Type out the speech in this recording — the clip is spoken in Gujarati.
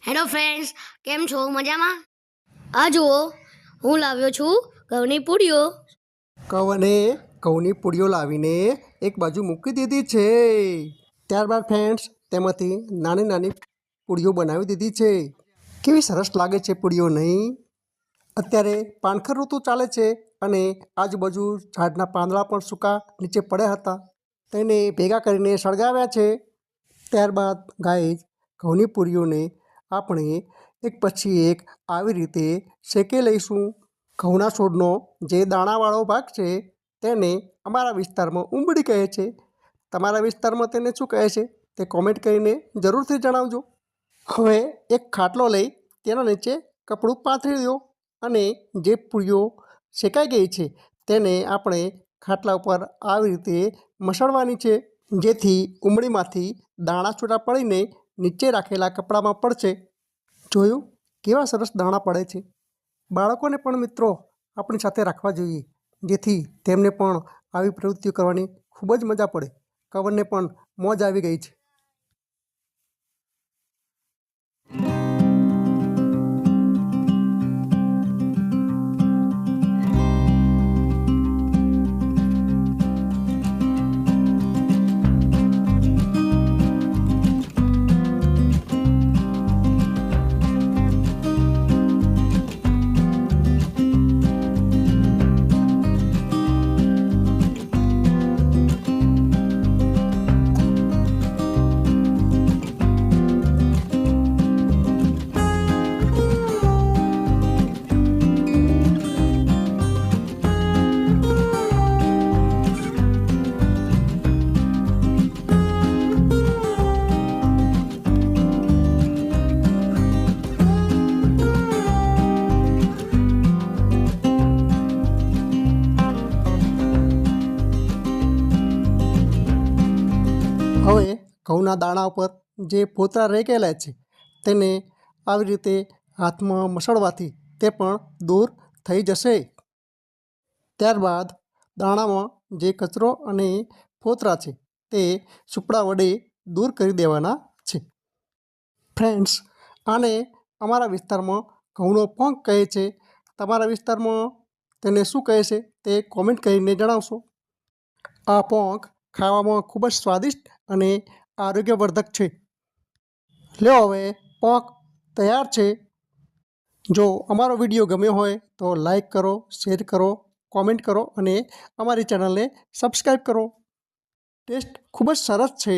હેલો ફ્રેન્ડ્સ, કેમ છો? મજામાં? આ જુઓ, હું લાવ્યો છું ઘઉંની પૂરીઓ. કવને ઘઉંની પૂરીઓ લાવીને એક બાજુ મૂકી દીધી છે. ત્યારબાદ ફ્રેન્ડ્સ તેમાંથી નાની નાની પૂરીઓ બનાવી દીધી છે. કેવી સરસ લાગે છે પૂરીઓ, નહીં? અત્યારે પાનખર ઋતુ ચાલે છે અને આજુબાજુ ઝાડના પાંદડા પણ સૂકા નીચે પડ્યા હતા, તેને ભેગા કરીને સળગાવ્યા છે. ત્યારબાદ ગાઈઝ ઘઉંની પૂરીઓને આપણે એક પછી એક આવી રીતે શેકી લઈશું. ઘઉંના છોડનો જે દાણાવાળો ભાગ છે તેને અમારા વિસ્તારમાં ઉંબડી કહે છે. તમારા વિસ્તારમાં તેને શું કહે છે તે કોમેન્ટ કરીને જરૂરથી જણાવજો. હવે એક ખાટલો લઈ તેના નીચે કપડું પાથરી દો અને જે પૂરીઓ શેકાઈ ગઈ છે તેને આપણે ખાટલા ઉપર આવી રીતે મસળવાની છે, જેથી ઉંબળીમાંથી દાણા છૂટા પડીને નીચે રાખેલા કપડામાં પડશે. જોયું કેવા સરસ દાણા પડે છે? બાળકોને પણ મિત્રો આપણી સાથે રાખવા જોઈએ, જેથી તેમને પણ આવી પ્રવૃત્તિઓ કરવાની ખૂબ જ મજા પડે. કવરને પણ મોજ આવી ગઈ છે. હવે ઘઉંના દાણા ઉપર જે ફોતરા રહી ગયેલા છે તેને આવી રીતે હાથમાં મસળવાથી તે પણ દૂર થઈ જશે. ત્યારબાદ દાણામાં જે કચરો અને ફોતરા છે તે સુપડા વડે દૂર કરી દેવાના છે. ફ્રેન્ડ્સ, આને અમારા વિસ્તારમાં ઘઉંનો પોંક કહે છે. તમારા વિસ્તારમાં તેને શું કહે છે તે કોમેન્ટ કરીને જણાવશો. આ પોંક ખાવામાં ખૂબ જ સ્વાદિષ્ટ અને આરોગ્યવર્ધક છે. લ્યો, હવે પોંક તૈયાર છે. જો અમારો વિડીયો ગમ્યો હોય તો લાઈક કરો, શેર કરો, કોમેન્ટ કરો અને અમારી ચેનલને સબસ્ક્રાઈબ કરો. ટેસ્ટ ખૂબ જ સરસ છે.